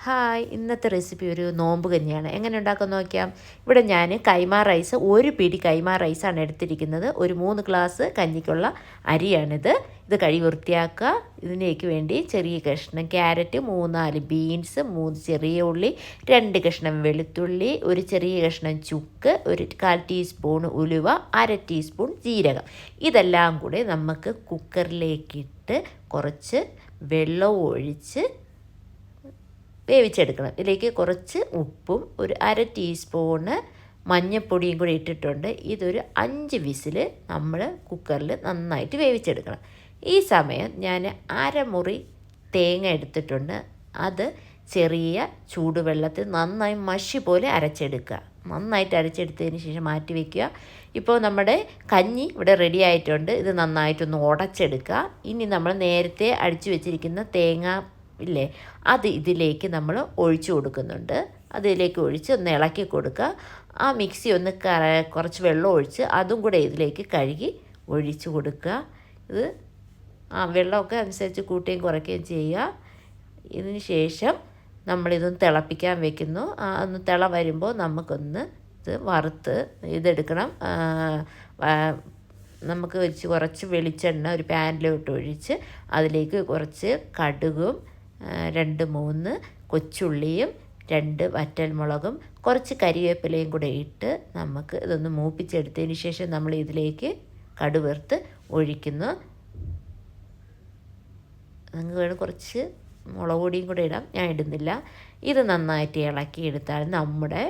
Hi, ഇന്നത്തെ recipe ഒരു നോമ്പ് കഞ്ഞിയാണ്. എങ്ങനെ ഉണ്ടാക്കാൻ നോക്കിയാൽ, ഇവിടെ ഞാൻ കൈമാ റൈസ്, ഒരു പിടി കൈമാ റൈസാണ് എടുത്തിരിക്കുന്നത്. ഒരു 3 ഗ്ലാസ് കഞ്ഞിക്കുള്ള അരിയാണിത്. ഇത് കഴുകി വൃത്തിയാക്കുക. ഇതിലേക്ക് വേണ്ടി ചെറിയ കഷ്ണം ക്യാരറ്റ്, 3-4 ബീൻസ്, 3 ചെറിയ ഉള്ളി, 2 കഷ്ണം വെളുത്തുള്ളി, ഒരു ചെറിയ കഷ്ണം ചുക്ക്, ഒരു 1/4 ടീസ്പൂൺ ഉലുവ, 1/2 ടീസ്പൂൺ ജീരകം. ഇതെല്ലാം കൂടി നമുക്ക് കുക്കറിലേക്കിട്ട് കുറച്ച് വെള്ളവും ഒഴിച്ച് വേവിച്ചെടുക്കണം. ഇതിലേക്ക് കുറച്ച് ഉപ്പും ഒരു 1/2 ടീസ്പൂണ് മഞ്ഞൾപ്പൊടിയും കൂടി ഇട്ടിട്ടുണ്ട്. ഇതൊരു 5 വിസിൽ നമ്മൾ കുക്കറിൽ നന്നായിട്ട് വേവിച്ചെടുക്കണം. ഈ സമയം ഞാൻ അരമുറി തേങ്ങ എടുത്തിട്ടുണ്ട്. അത് ചെറിയ ചൂടുവെള്ളത്തിൽ നന്നായി മഷി പോലെ അരച്ചെടുക്കുക. നന്നായിട്ട് അരച്ചെടുത്തതിന് ശേഷം മാറ്റി വയ്ക്കുക. ഇപ്പോൾ നമ്മുടെ കഞ്ഞി ഇവിടെ റെഡി ആയിട്ടുണ്ട്. ഇത് നന്നായിട്ടൊന്ന് ഉടച്ചെടുക്കുക. ഇനി നമ്മൾ നേരത്തെ അടിച്ചു വെച്ചിരിക്കുന്ന തേങ്ങ ഇല്ലേ, അത് ഇതിലേക്ക് നമ്മൾ ഒഴിച്ചു കൊടുക്കുന്നുണ്ട്. അതിലേക്ക് ഒഴിച്ച് ഒന്ന് ഇളക്കി കൊടുക്കുക. ആ മിക്സി ഒന്ന് കുറച്ച് വെള്ളം ഒഴിച്ച് അതും കൂടെ ഇതിലേക്ക് കഴുകി ഒഴിച്ച് കൊടുക്കുക. ഇത് വെള്ളമൊക്കെ അനുസരിച്ച് കൂട്ടുകയും കുറയ്ക്കുകയും ചെയ്യുക. ഇതിന് ശേഷം നമ്മളിതൊന്ന് തിളപ്പിക്കാൻ വെക്കുന്നു. ഒന്ന് തിള വരുമ്പോൾ നമുക്കൊന്ന് ഇത് വറുത്ത് ഇതെടുക്കണം. നമുക്ക് കുറച്ച് വെളിച്ചെണ്ണ ഒരു പാനിലോട്ട് ഒഴിച്ച് അതിലേക്ക് കുറച്ച് കടുകും 2-3 കൊച്ചുള്ളിയും 2 വറ്റൽമുളകും കുറച്ച് കരിവേപ്പിലയും കൂടെ ഇട്ട് നമുക്ക് ഇതൊന്ന് മൂപ്പിച്ചെടുത്തതിന് ശേഷം നമ്മൾ ഇതിലേക്ക് കടുവറുത്ത് ഒഴിക്കുന്നു. നിങ്ങൾക്ക് വേണം കുറച്ച് മുളക് പൊടിയും കൂടെ ഇടാം, ഞാൻ ഇടുന്നില്ല. ഇത് നന്നായിട്ട് ഇളക്കിയെടുത്താൽ നമ്മുടെ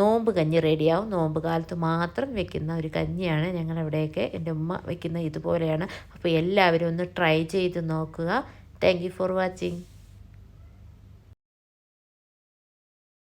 നോമ്പ് കഞ്ഞി റെഡിയാവും. നോമ്പ് കാലത്ത് മാത്രം വെക്കുന്ന ഒരു കഞ്ഞിയാണ് ഞങ്ങളവിടെയൊക്കെ. എൻ്റെ ഉമ്മ വെക്കുന്ന ഇതുപോലെയാണ്. അപ്പോൾ എല്ലാവരും ഒന്ന് ട്രൈ ചെയ്ത് നോക്കുക. Thank you for watching.